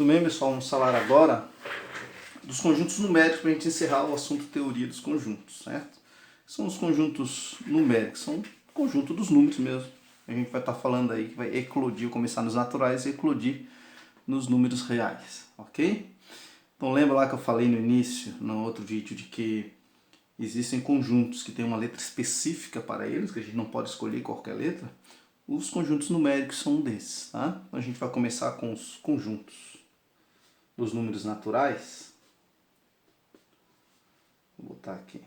Muito bem, pessoal, vamos falar agora dos conjuntos numéricos para a gente encerrar o assunto teoria dos conjuntos, certo? São os conjuntos numéricos, são o conjunto dos números mesmo. A gente vai estar falando aí que vai eclodir, começar nos naturais e eclodir nos números reais, ok? Então lembra lá que eu falei no início, no outro vídeo, de que existem conjuntos que têm uma letra específica para eles, que a gente não pode escolher qualquer letra. Os conjuntos numéricos são um desses, tá? Então a gente vai começar com os conjuntos dos números naturais. Vou botar aqui.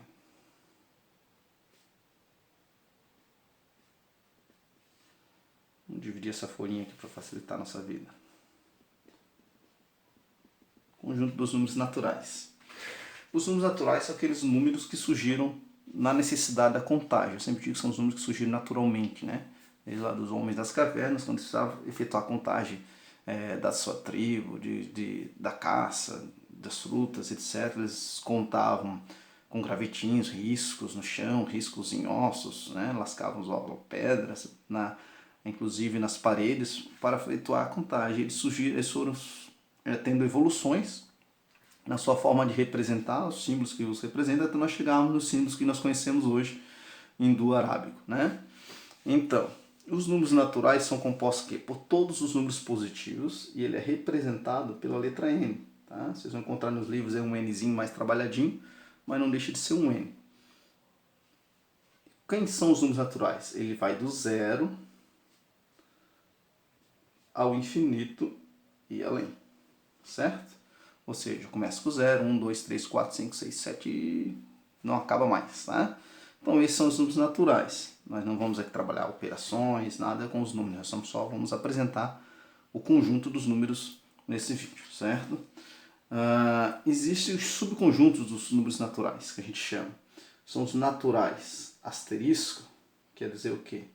Vamos dividir essa folhinha aqui para facilitar a nossa vida. Conjunto dos números naturais. Os números naturais são aqueles números que surgiram na necessidade da contagem. Eu sempre digo que são os números que surgiram naturalmente, né? Desde lá dos homens das cavernas, quando precisavam efetuar a contagem da sua tribo, da caça, das frutas, etc. Eles contavam com gravetinhos, riscos no chão, riscos em ossos, né? Lascavam pedras, inclusive nas paredes, para efetuar a contagem. Eles foram tendo evoluções na sua forma de representar, os símbolos que os representam, até nós chegarmos nos símbolos que nós conhecemos hoje indo-arábico, né? Então, os números naturais são compostos por todos os números positivos e ele é representado pela letra N. Tá? Vocês vão encontrar nos livros um Nzinho mais trabalhadinho, mas não deixa de ser um N. Quem são os números naturais? Ele vai do zero ao infinito e além, certo? Ou seja, começa com 0, 1, 2, 3, 4, 5, 6, 7 e não acaba mais, tá? Então esses são os números naturais. Nós não vamos aqui trabalhar operações, nada com os números, nós só vamos apresentar o conjunto dos números nesse vídeo, certo? Existem os subconjuntos dos números naturais, que a gente chama. São os naturais asterisco, quer dizer o quê?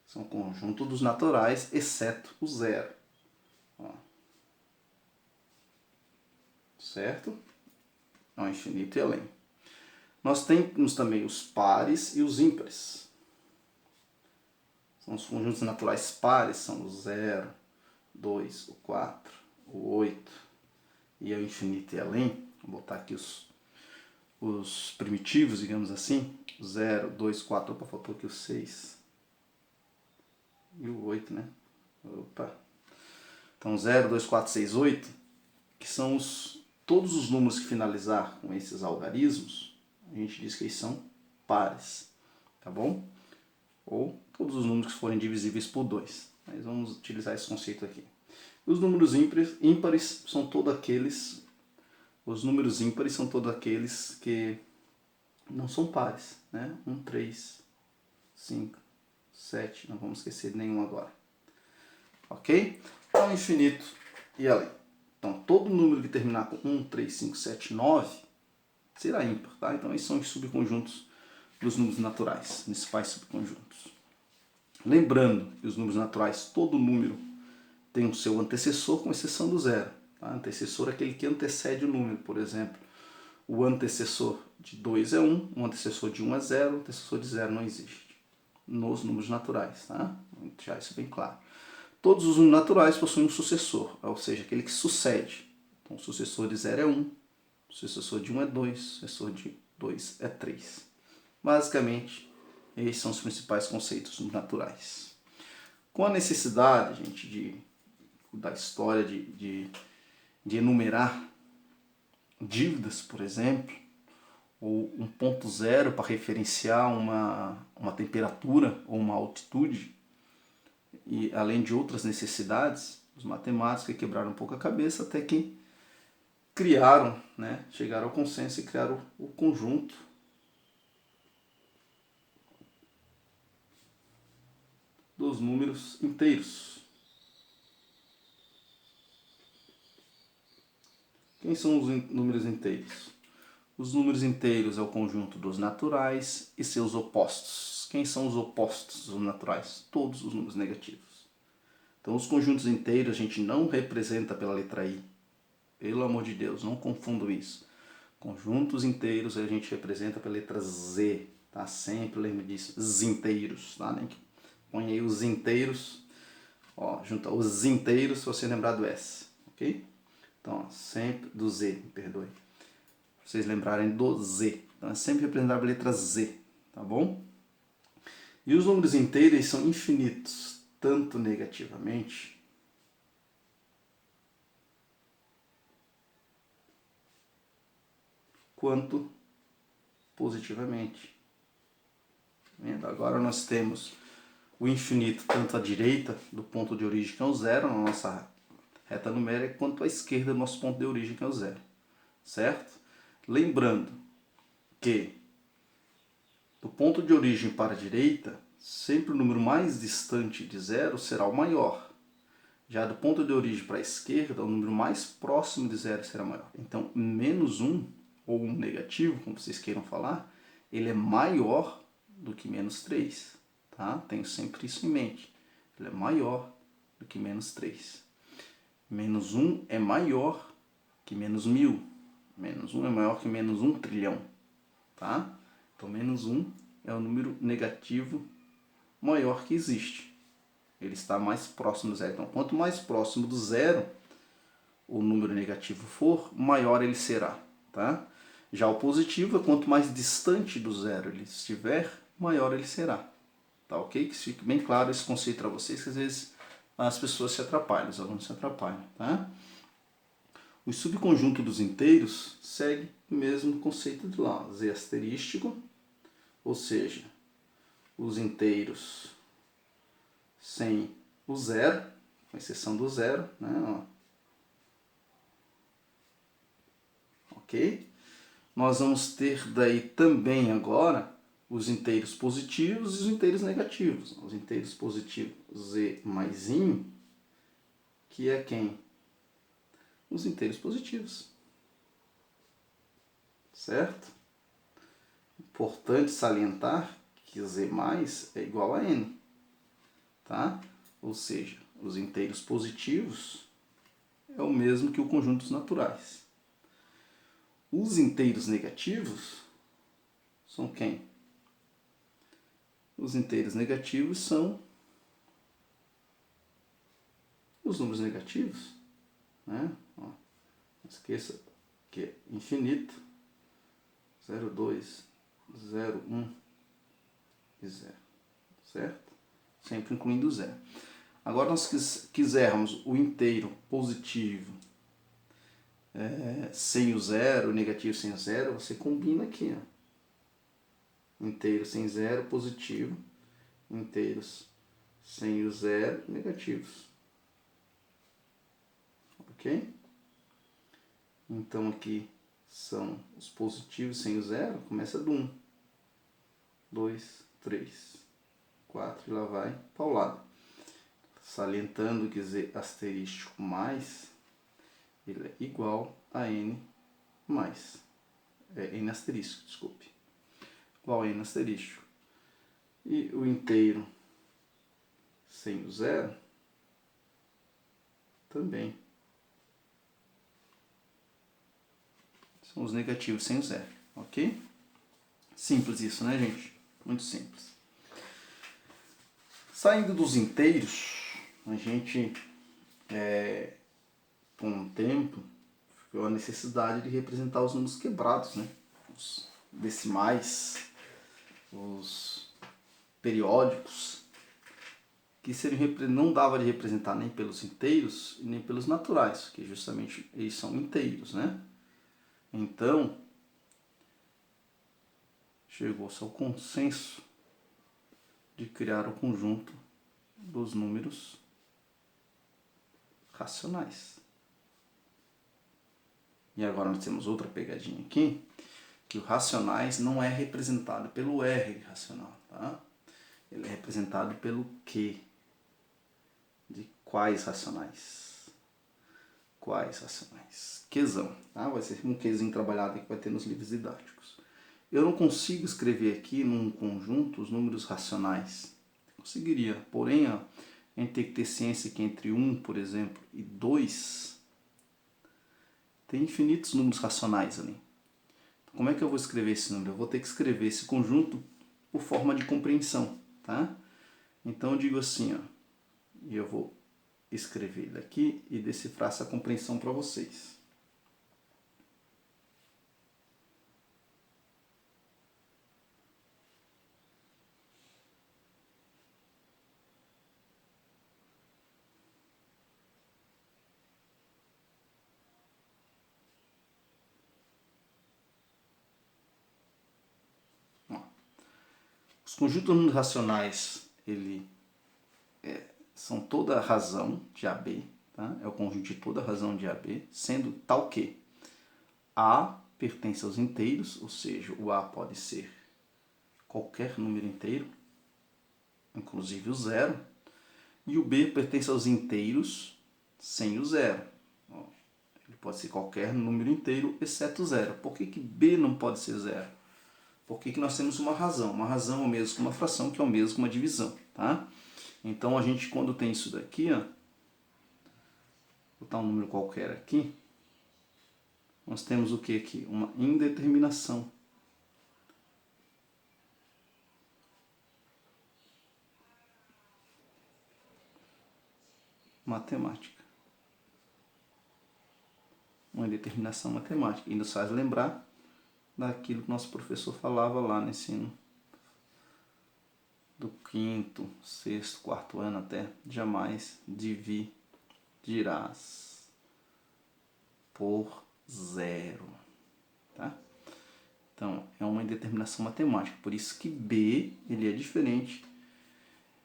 São o conjunto dos naturais, exceto o zero. Ó. Certo? Ao infinito e além. Nós temos também os pares e os ímpares. São os conjuntos naturais pares, são o 0, 2, o 4, o 8 e ao infinito e além. Vou botar aqui os primitivos, digamos assim. 0, 2, 4, opa, faltou aqui o 6 e o 8, né? Opa. Então 0, 2, 4, 6, 8, que são todos os números que finalizar com esses algarismos, a gente diz que eles são pares, tá bom? Ou todos os números que forem divisíveis por 2. Mas vamos utilizar esse conceito aqui. Os números ímpares são todos aqueles, os números ímpares são todos aqueles que não são pares, né? 1, 3, 5, 7, não vamos esquecer de nenhum agora. Ok? Ao infinito e além. Então, todo número que terminar com 1, 3, 5, 7, 9 será ímpar, tá? Então, esses são os subconjuntos dos números naturais, principais subconjuntos. Lembrando que os números naturais, todo número tem o seu antecessor, com exceção do zero. Tá? Antecessor é aquele que antecede o número, por exemplo. O antecessor de 2 é 1, o antecessor de 1 é 0, o antecessor de 0 não existe nos números naturais, tá? Vou deixar isso bem claro. Todos os números naturais possuem um sucessor, ou seja, aquele que sucede. Então, o sucessor de 0 é 1, o sucessor de 1 é 2, o sucessor de 2 é 3. Basicamente, esses são os principais conceitos naturais. Com a necessidade, gente, da história de enumerar dívidas, por exemplo, ou um ponto zero para referenciar uma temperatura ou uma altitude, e além de outras necessidades, os matemáticos quebraram um pouco a cabeça até que criaram, né, chegaram ao consenso e criaram o conjunto dos números inteiros. Quem são os números inteiros? Os números inteiros é o conjunto dos naturais e seus opostos. Quem são os opostos dos naturais? Todos os números negativos. Então, os conjuntos inteiros a gente não representa pela letra I. Pelo amor de Deus, não confundam isso. Conjuntos inteiros a gente representa pela letra Z. Tá? Sempre lembre disso. Zinteiros. Tá? Nem que põe aí os inteiros. Ó, junta os inteiros se você lembrar do S. Ok? Então, ó, sempre do Z, me perdoe. Pra vocês lembrarem do Z. Então, é sempre representar a letra Z, tá bom? E os números inteiros são infinitos, tanto negativamente quanto positivamente. Vendo? Agora nós temos o infinito tanto à direita do ponto de origem, que é o zero, na nossa reta numérica, quanto à esquerda do nosso ponto de origem, que é o zero. Certo? Lembrando que do ponto de origem para a direita, sempre o número mais distante de zero será o maior. Já do ponto de origem para a esquerda, o número mais próximo de zero será maior. Então, menos 1, ou um negativo, como vocês queiram falar, ele é maior do que menos 3. Tá? Tenho sempre isso em mente. Ele é maior do que menos 3. Menos 1 é maior que menos 1000. Menos 1 é maior que menos 1 trilhão. Tá? Então, menos 1 é o número negativo maior que existe. Ele está mais próximo do zero. Então, quanto mais próximo do zero o número negativo for, maior ele será. Tá? Já o positivo é quanto mais distante do zero ele estiver, maior ele será. Tá ok? Que fique bem claro esse conceito para vocês, que às vezes as pessoas se atrapalham, os alunos se atrapalham. Tá? O subconjunto dos inteiros segue o mesmo conceito de lá, Z asterístico, ou seja, os inteiros sem o zero, com exceção do zero, né? Ó. Ok? Nós vamos ter daí também agora os inteiros positivos e os inteiros negativos. Os inteiros positivos, Z mais I, que é quem? Os inteiros positivos. Certo? Importante salientar que Z mais é igual a N. Tá? Ou seja, os inteiros positivos é o mesmo que o conjunto dos naturais. Os inteiros negativos são quem? Os inteiros negativos são os números negativos. Né? Ó, não esqueça que é infinito, 0, 2, 0, 1 e 0. Certo? Sempre incluindo o zero. Agora, nós quisermos o inteiro positivo sem o zero, o negativo sem o zero, você combina aqui. Ó. Inteiro sem zero, positivo. Inteiros sem o zero, negativos. Ok? Então, aqui são os positivos sem o zero, começa do 1. 2, 3, 4 e lá vai para o lado. Salientando que Z asterístico mais, ele é igual a N mais. N asterístico, desculpe. Igual a N asterístico. E o inteiro sem o zero também são os negativos sem o zero. Ok? Simples isso, né, gente? Muito simples. Saindo dos inteiros, a gente, com o tempo, ficou a necessidade de representar os números quebrados, né? Os decimais, os periódicos, que não dava de representar nem pelos inteiros e nem pelos naturais, que justamente eles são inteiros, né? Então, chegou-se ao consenso de criar o conjunto dos números racionais. E agora nós temos outra pegadinha aqui, que o racionais não é representado pelo R racional, tá? Ele é representado pelo Q. De quais racionais? Quais racionais? Qzão, tá? Vai ser um Qzinho trabalhado que vai ter nos livros didáticos. Eu não consigo escrever aqui num conjunto os números racionais. Conseguiria, porém, a gente tem que ter ciência que entre 1, por exemplo, e 2, tem infinitos números racionais ali. Então, como é que eu vou escrever esse número? Eu vou ter que escrever esse conjunto por forma de compreensão, tá? Então eu digo assim, ó, e eu vou escrever ele aqui e decifrar essa compreensão para vocês. Os conjuntos números racionais, são toda a razão de AB, tá? É o conjunto de toda a razão de AB, sendo tal que A pertence aos inteiros, ou seja, o A pode ser qualquer número inteiro, inclusive o zero, e o B pertence aos inteiros sem o zero. Ele pode ser qualquer número inteiro, exceto o zero. Por que B não pode ser zero? Porque nós temos uma razão. Uma razão é o mesmo que uma fração, que é o mesmo que uma divisão. Tá? Então, a gente, quando tem isso daqui, ó, vou botar um número qualquer aqui, nós temos o que aqui? Uma indeterminação. Matemática. Uma indeterminação matemática. E nos faz lembrar daquilo que nosso professor falava lá no ensino do 5º, 6º, 4º ano até. Jamais dividirás por zero. Tá? Então, é uma indeterminação matemática. Por isso que B ele é diferente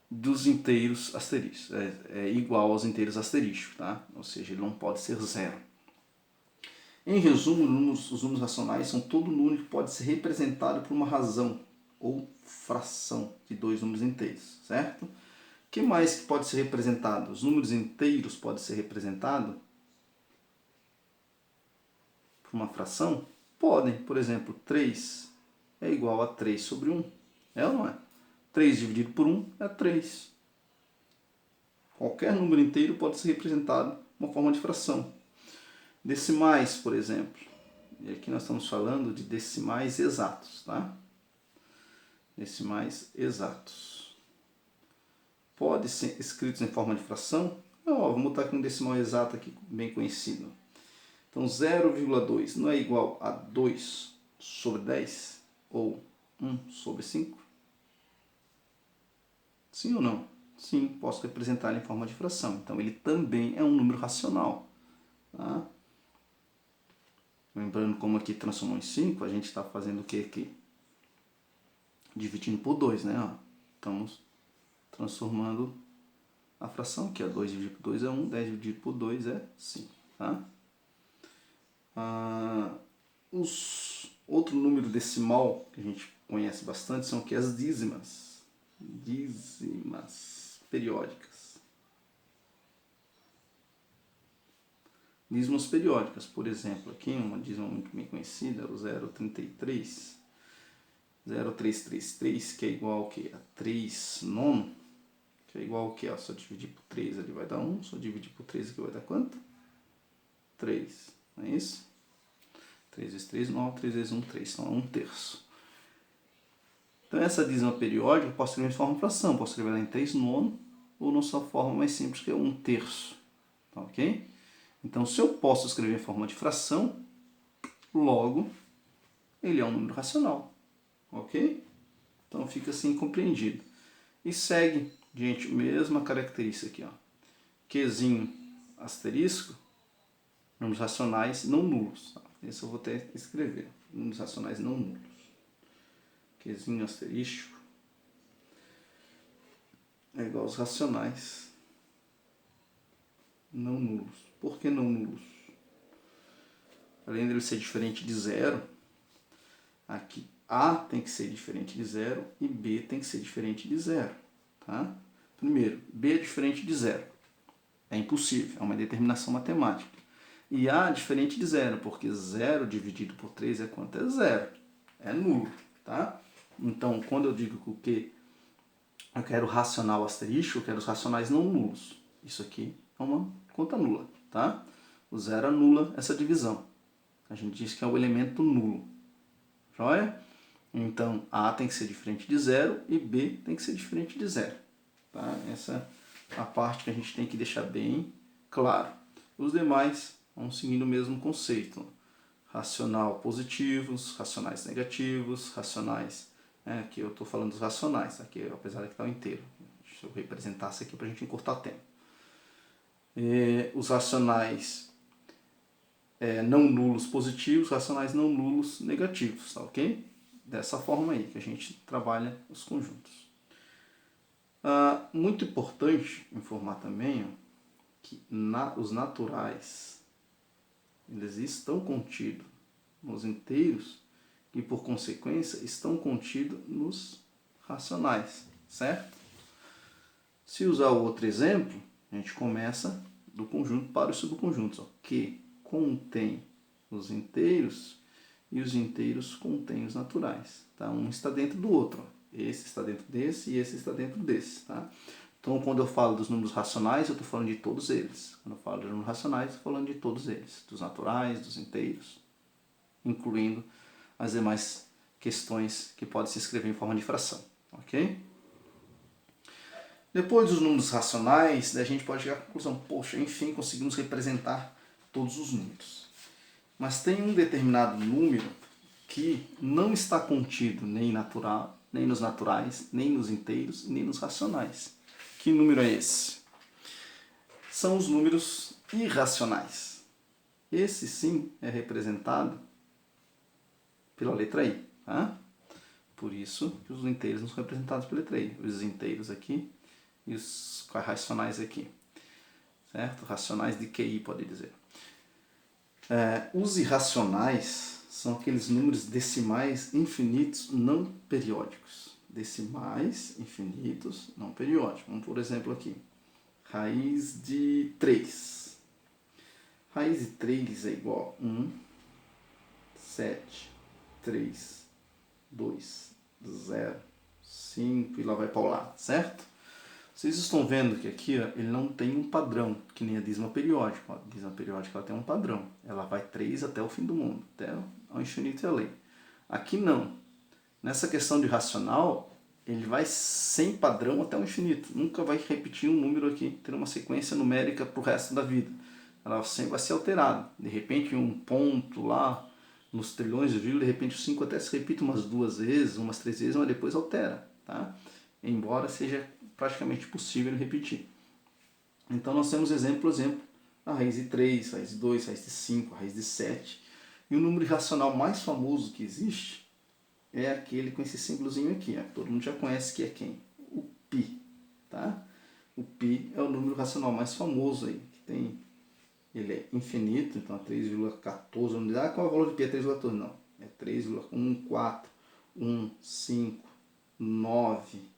dos inteiros asterísticos. É igual aos inteiros asterísticos. Tá? Ou seja, ele não pode ser zero. Em resumo, os números racionais são todo número que pode ser representado por uma razão ou fração de dois números inteiros, certo? O que mais que pode ser representado? Os números inteiros podem ser representados por uma fração? Podem. Por exemplo, 3 é igual a 3 sobre 1. É ou não é? 3 dividido por 1 é 3. Qualquer número inteiro pode ser representado de uma forma de fração. Decimais, por exemplo. E aqui nós estamos falando de decimais exatos, tá? Decimais exatos. Pode ser escritos em forma de fração? Vamos botar aqui um decimal exato aqui, bem conhecido. Então, 0,2 não é igual a 2 sobre 10? Ou 1 sobre 5? Sim ou não? Sim, posso representar ele em forma de fração. Então, ele também é um número racional. Tá? Lembrando como aqui transformou em 5, a gente está fazendo o que aqui? Dividindo por 2, né? Ó, estamos transformando a fração, que é 2 dividido por 2 é 1, 10 dividido por 2 é 5. Tá? Outro número decimal que a gente conhece bastante são aqui as dízimas. Dízimas periódicas. Dízimas periódicas, por exemplo, aqui uma dízima muito bem conhecida, o 0,33. 0,333, que é igual ao que? A 3 nono, que é igual ao que? Só dividir por 3 ali vai dar 1, só dividir por 3 aqui vai dar quanto? 3, não é isso? 3 vezes 3, 9, 3 vezes 1, 3, então é 1/3. Então essa dízima periódica eu posso escrever em forma de fração, posso escrever ela em 3 nono, ou na sua forma mais simples, que é 1/3. Tá, ok? Então se eu posso escrever em forma de fração, logo ele é um número racional. Ok? Então fica assim compreendido. E segue, gente, mesma característica aqui, ó. Qzinho asterisco, números racionais não nulos. Tá? Esse eu vou até escrever. Números racionais não nulos. Qzinho asterístico é igual aos racionais não nulos. Por que não nulos? Além dele ser diferente de zero, aqui A tem que ser diferente de zero e B tem que ser diferente de zero. Tá? Primeiro, B é diferente de zero. É impossível, é uma determinação matemática. E A é diferente de zero, porque 0 dividido por 3 é quanto? É zero. É nulo. Tá? Então, quando eu digo que eu quero racional asterístico, eu quero os racionais não nulos. Isso aqui é uma conta nula. Tá? O zero anula essa divisão. A gente diz que é o elemento nulo. Joia? Então, A tem que ser diferente de zero e B tem que ser diferente de zero. Tá? Essa a parte que a gente tem que deixar bem claro. Os demais vão seguindo o mesmo conceito. Racional positivos, racionais negativos, racionais... aqui eu estou falando dos racionais, aqui, apesar de que está o inteiro. Deixa eu representar isso aqui para a gente encurtar tempo. Os racionais não nulos positivos, racionais não nulos negativos, tá ok? Dessa forma aí que a gente trabalha os conjuntos. Muito importante informar também que os naturais eles estão contidos nos inteiros e por consequência estão contidos nos racionais, certo? Se usar o outro exemplo, a gente começa do conjunto para os subconjuntos, que contém os inteiros e os inteiros contêm os naturais. Tá? Um está dentro do outro. Esse está dentro desse e esse está dentro desse. Tá? Então, quando eu falo dos números racionais, eu estou falando de todos eles. Quando eu falo de números racionais, estou falando de todos eles. Dos naturais, dos inteiros, incluindo as demais questões que podem se escrever em forma de fração. Ok? Depois dos números racionais, a gente pode chegar à conclusão, poxa, enfim, conseguimos representar todos os números. Mas tem um determinado número que não está contido nem nos naturais, nem nos inteiros, nem nos racionais. Que número é esse? São os números irracionais. Esse sim é representado pela letra I. Tá? Por isso que os inteiros não são representados pela letra I. Os inteiros aqui e os racionais aqui. Certo? Racionais de QI, pode dizer. Os irracionais são aqueles números decimais infinitos não periódicos. Decimais infinitos não periódicos. Vamos, por exemplo, aqui. Raiz de 3. Raiz de 3 é igual a 1, 7, 3, 2, 0, 5 e lá vai para o lado, certo? Vocês estão vendo que aqui ele não tem um padrão, que nem a dízima periódica. A dízima periódica ela tem um padrão. Ela vai 3 até o fim do mundo, até ao infinito e além. Aqui não. Nessa questão de racional, ele vai sem padrão até o infinito. Nunca vai repetir um número aqui, ter uma sequência numérica para o resto da vida. Ela sempre vai ser alterada. De repente um ponto lá, nos trilhões de vírgula, de repente o 5 até se repite umas 2 vezes, umas 3 vezes, mas depois altera. Tá? Embora seja praticamente possível repetir. Então nós temos exemplo, a raiz de 3, raiz de 2, raiz de 5, raiz de 7. E o número irracional mais famoso que existe é aquele com esse símbolozinho aqui. Ó. Todo mundo já conhece que é quem? O π. Tá? O π é o número racional mais famoso aí. Ele é infinito, então é 3,14 unidades. Qual é o valor de π? É 3,14? Não. É 3,14,1,4,1,5,9.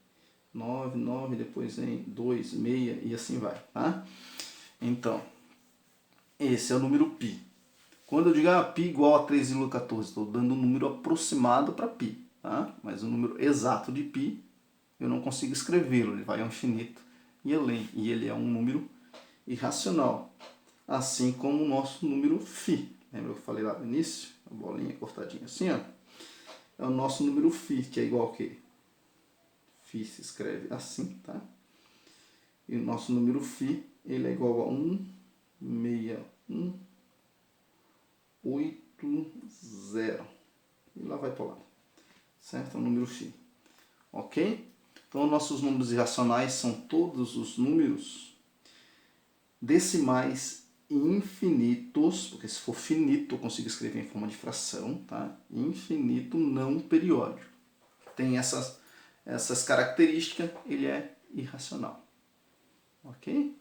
9, depois vem 2, 6 e assim vai, tá? Então, esse é o número π. Quando eu digo π igual a 3,14, estou dando um número aproximado para π, tá? Mas o número exato de π, eu não consigo escrevê-lo, ele vai ao infinito e além, e ele é um número irracional, assim como o nosso número φ. Lembra que eu falei lá no início? A bolinha cortadinha assim, ó. É o nosso número φ, que é igual a quê? Φ se escreve assim, tá? E o nosso número φ, ele é igual a 1,6180. E lá vai para lá. Certo? É o número φ. Ok? Então, nossos números irracionais são todos os números decimais infinitos, porque se for finito eu consigo escrever em forma de fração, tá? Infinito não periódico. Tem essas características, ele é irracional. Ok?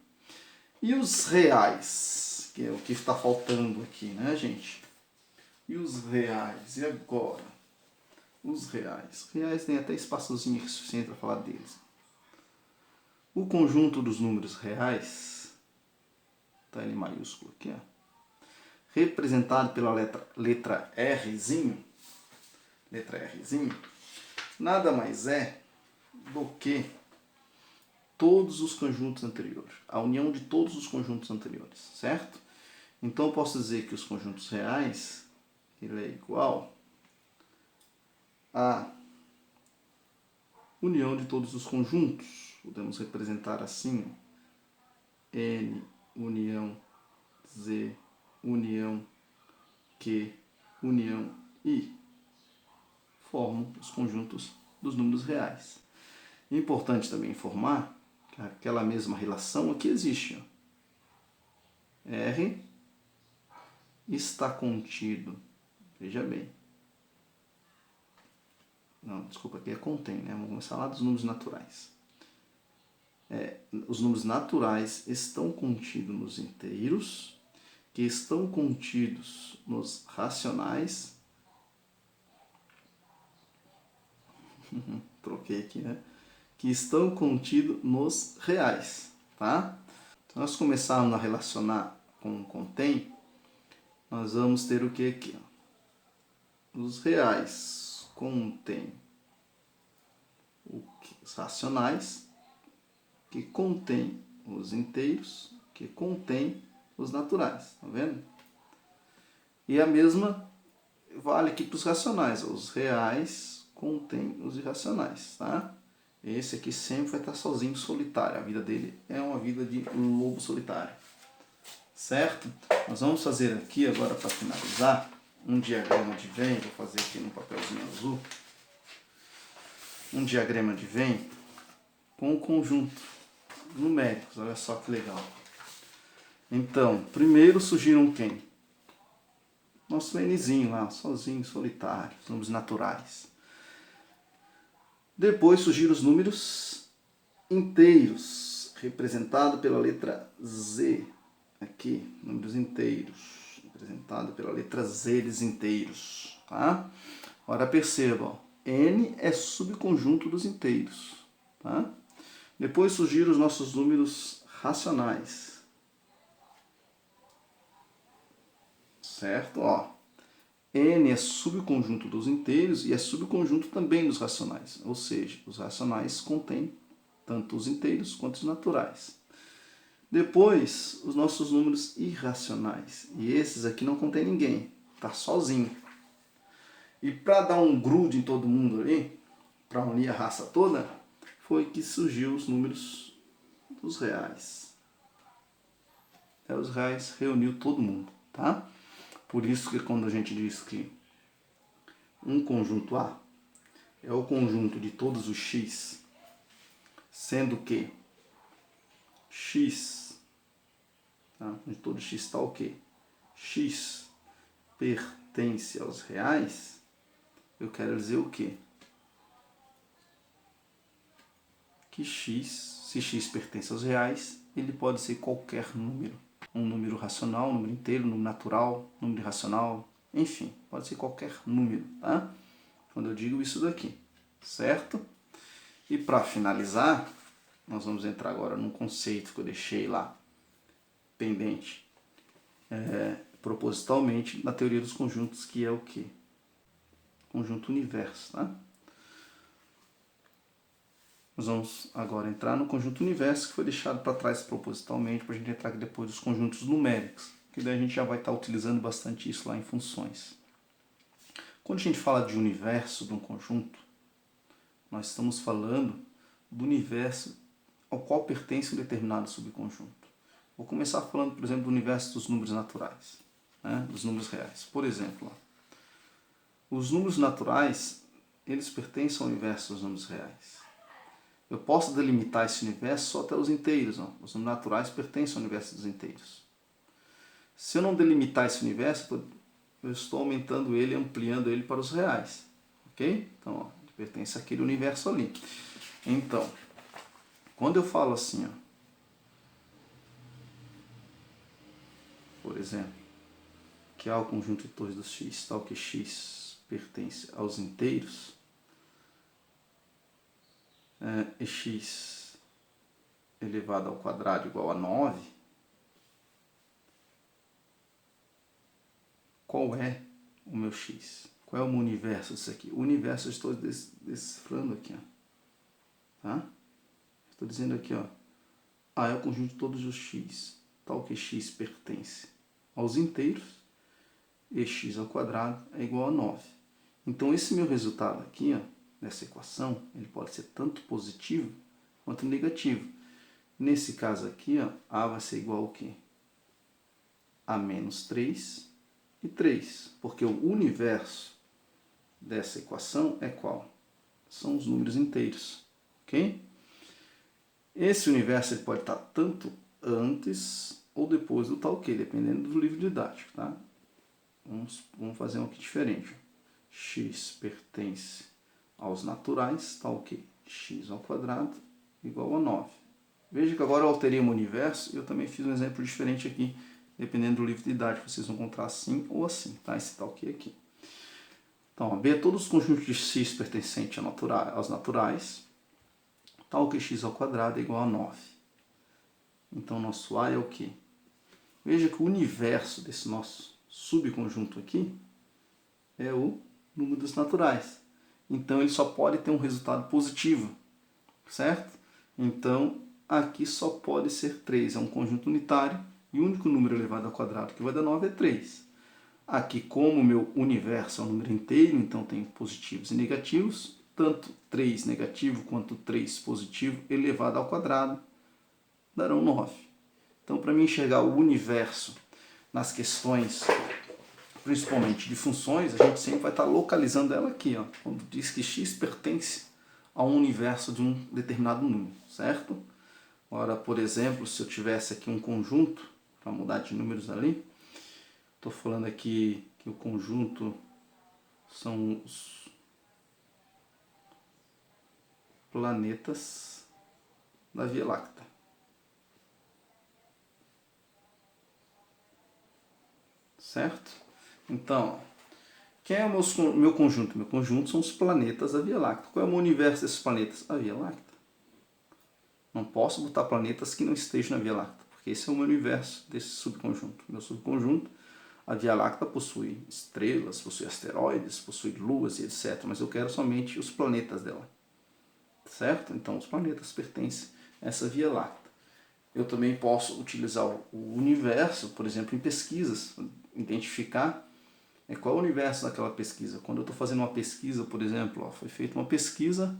E os reais, que é o que está faltando aqui, né, gente? E os reais, e agora? Os reais. Os reais tem até espaçozinho suficiente para falar deles. O conjunto dos números reais, está em maiúsculo aqui, ó, representado pela letra Rzinho, nada mais é do que todos os conjuntos anteriores, a união de todos os conjuntos anteriores, certo? Então eu posso dizer que os conjuntos reais, ele é igual a união de todos os conjuntos, podemos representar assim, N, união Z, união Q, união I, formam os conjuntos dos números reais. É importante também informar que aquela mesma relação aqui existe. Ó. R está contido, veja bem. Não, desculpa, aqui é contém, né? Vamos começar lá dos números naturais. Os números naturais estão contidos nos inteiros, que estão contidos nos racionais. Troquei aqui, né? Que estão contidos nos reais, tá? Se nós começarmos a relacionar com contém, nós vamos ter o que aqui? Os reais contêm os racionais, que contém os inteiros, que contém os naturais, tá vendo? E a mesma vale aqui para os racionais, os reais contêm os irracionais, tá? Esse aqui sempre vai estar sozinho, solitário, a vida dele é uma vida de lobo solitário, certo? Nós vamos fazer aqui agora para finalizar um diagrama de Venn, vou fazer aqui no papelzinho azul, um diagrama de Venn com o conjunto numéricos, olha só que legal. Então, primeiro surgiram quem? Nosso Nzinho lá, sozinho, solitário, os números naturais. Depois surgiram os números inteiros, representado pela letra Z. Aqui, números inteiros, representado pela letra Z dos inteiros. Tá? Agora perceba, ó, N é subconjunto dos inteiros. Tá? Depois surgiram os nossos números racionais. Certo? Ó, N é subconjunto dos inteiros e é subconjunto também dos racionais. Ou seja, os racionais contêm tanto os inteiros quanto os naturais. Depois, os nossos números irracionais. E esses aqui não contém ninguém. Está sozinho. E para dar um grude em todo mundo ali, para unir a raça toda, foi que surgiu os números dos reais. Os reais reuniu todo mundo, tá? Por isso que quando a gente diz que um conjunto A é o conjunto de todos os x, sendo que x, tá? De todo x está o quê? X pertence aos reais, eu quero dizer o quê? Que x, se x pertence aos reais, ele pode ser qualquer número. Um número racional, um número inteiro, um número natural, um número irracional, enfim, pode ser qualquer número, tá? Quando eu digo isso daqui, certo? E para finalizar, nós vamos entrar agora num conceito que eu deixei lá, pendente, propositalmente, na teoria dos conjuntos, que é o quê? Conjunto universo, tá? Nós vamos agora entrar no conjunto universo, que foi deixado para trás propositalmente, para a gente entrar aqui depois dos conjuntos numéricos, que daí a gente já vai estar utilizando bastante isso lá em funções. Quando a gente fala de universo de um conjunto, nós estamos falando do universo ao qual pertence um determinado subconjunto. Vou começar falando, por exemplo, do universo dos números naturais, né? Dos números reais. Por exemplo, ó, os números naturais, eles pertencem ao universo dos números reais. Eu posso delimitar esse universo só até os inteiros. Ó. Os números naturais pertencem ao universo dos inteiros. Se eu não delimitar esse universo, eu estou aumentando ele, ampliando ele para os reais. Ok? Então, ó, ele pertence àquele universo ali. Então, quando eu falo assim, ó, por exemplo, que há o conjunto de torres dos x, tal que x pertence aos inteiros, e x elevado ao quadrado igual a 9, qual é o meu x? Qual é o meu universo disso aqui? O universo eu estou decifrando aqui, ó. Tá? Estou dizendo aqui, ó, A é o conjunto de todos os x, tal que x pertence aos inteiros, e x ao quadrado é igual a 9. Então esse meu resultado aqui, ó, dessa equação, ele pode ser tanto positivo quanto negativo. Nesse caso aqui, ó, A vai ser igual ao quê? A menos 3 e 3, porque o universo dessa equação é qual? São os números inteiros, ok? Esse universo ele pode estar tanto antes ou depois do tal que, dependendo do livro didático, tá? Vamos fazer um aqui diferente. X pertence aos naturais, tal que x ao quadrado igual a 9. Veja que agora eu alterei o meu universo e eu também fiz um exemplo diferente aqui, dependendo do livro didático, vocês vão encontrar assim ou assim, tá? Esse tal que aqui. Então, B é todos os conjuntos de x pertencentes aos naturais, tal que x ao quadrado é igual a 9. Então, nosso A é o quê? Veja que o universo desse nosso subconjunto aqui é o número dos naturais. Então, ele só pode ter um resultado positivo, certo? Então, aqui só pode ser 3. É um conjunto unitário e o único número elevado ao quadrado que vai dar 9 é 3. Aqui, como o meu universo é um número inteiro, então tem positivos e negativos, tanto 3 negativo quanto 3 positivo elevado ao quadrado darão 9. Então, para mim enxergar o universo nas questões, principalmente de funções, a gente sempre vai estar localizando ela aqui, ó, quando diz que x pertence a um universo de um determinado número, certo? Ora, por exemplo, se eu tivesse aqui um conjunto, para mudar de números ali, estou falando aqui que o conjunto são os planetas da Via Láctea. Certo? Então, quem é o meu conjunto? Meu conjunto são os planetas da Via Láctea. Qual é o universo desses planetas? A Via Láctea. Não posso botar planetas que não estejam na Via Láctea, porque esse é o meu universo desse subconjunto. Meu subconjunto, a Via Láctea possui estrelas, possui asteroides, possui luas e etc. Mas eu quero somente os planetas dela. Certo? Então, os planetas pertencem a essa Via Láctea. Eu também posso utilizar o universo, por exemplo, em pesquisas, identificar qual é o universo daquela pesquisa. Quando eu estou fazendo uma pesquisa, por exemplo, foi feita uma pesquisa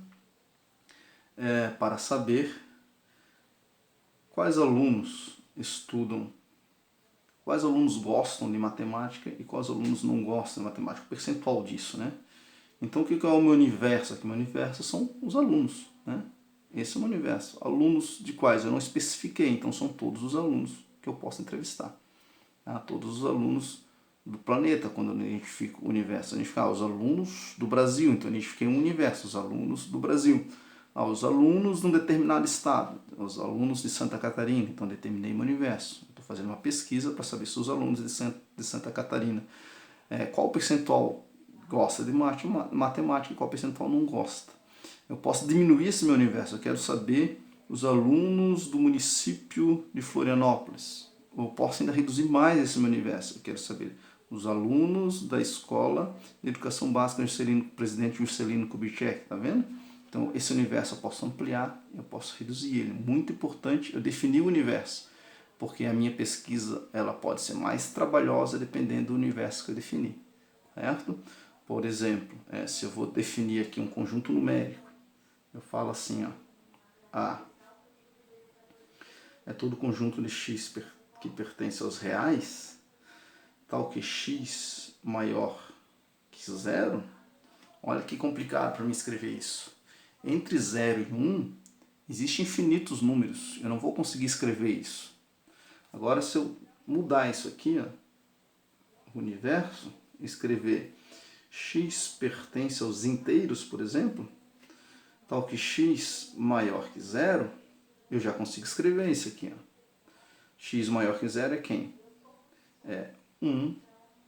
para saber quais alunos estudam, quais alunos gostam de matemática e quais alunos não gostam de matemática, o percentual disso, né? Então, o que é o meu universo aqui? Meu universo são os alunos, né? Esse é o meu universo. Alunos de quais? Eu não especifiquei, então são todos os alunos que eu posso entrevistar. Tá? Todos os alunos do planeta, quando eu identifico o universo. Eu identifico os alunos do Brasil, então eu identifiquei um universo, os alunos do Brasil. Os alunos de um determinado estado, os alunos de Santa Catarina, então determinei meu universo. Estou fazendo uma pesquisa para saber se os alunos de Santa Catarina, qual percentual gosta de matemática e qual percentual não gosta. Eu posso diminuir esse meu universo, eu quero saber os alunos do município de Florianópolis. Eu posso ainda reduzir mais esse meu universo, eu quero saber os alunos da escola de educação básica presidente Juscelino Kubitschek, tá vendo? Então esse universo eu posso ampliar, eu posso reduzir ele. Muito importante eu definir o universo, porque a minha pesquisa ela pode ser mais trabalhosa dependendo do universo que eu definir, certo? Por exemplo, se eu vou definir aqui um conjunto numérico, eu falo assim, ó, A é todo conjunto de x que pertence aos reais, tal que x maior que 0. Olha que complicado para mim escrever isso. Entre 0 e 1, existem infinitos números. Eu não vou conseguir escrever isso. Agora, se eu mudar isso aqui, ó, o universo, escrever x pertence aos inteiros, por exemplo, tal que x maior que 0, eu já consigo escrever isso aqui. Ó. X maior que 0 é quem? É 1,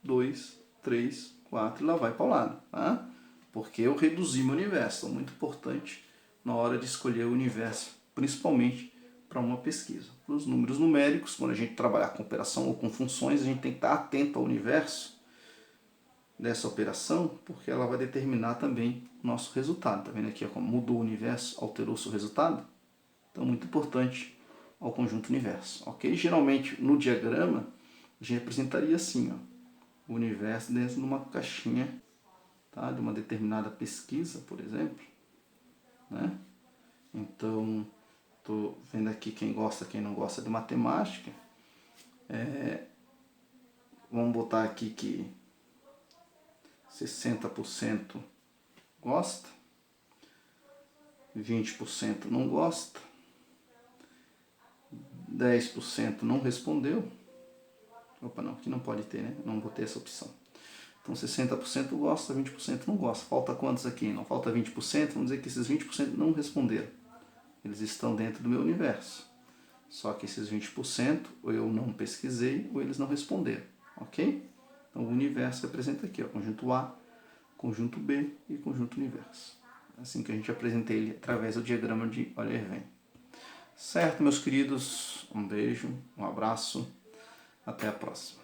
2, 3, 4 e lá vai para o lado. Tá? Porque eu reduzi meu universo. Então, muito importante na hora de escolher o universo, principalmente para uma pesquisa. Para os números numéricos, quando a gente trabalhar com operação ou com funções, a gente tem que estar atento ao universo dessa operação, porque ela vai determinar também o nosso resultado. Está vendo aqui ó, como mudou o universo, alterou o seu resultado? Então, muito importante ao conjunto universo. Ok? Geralmente, no diagrama, a gente representaria assim, ó, o universo dentro de uma caixinha, tá? De uma determinada pesquisa, por exemplo. Né? Então, Estou vendo aqui quem gosta, quem não gosta de matemática. Vamos botar aqui que 60% gosta, 20% não gosta, 10% não respondeu. Opa, não, aqui não pode ter, né? Não botei essa opção. Então 60% gosta, 20% não gosta. Falta quantos aqui? Não falta 20%, vamos dizer que esses 20% não responderam. Eles estão dentro do meu universo. Só que esses 20% ou eu não pesquisei ou eles não responderam, ok? Então o universo representa aqui, ó, conjunto A, conjunto B e conjunto universo. Assim que a gente apresenta ele através do diagrama de Euler-Venn. Certo, meus queridos? Um beijo, um abraço, até a próxima.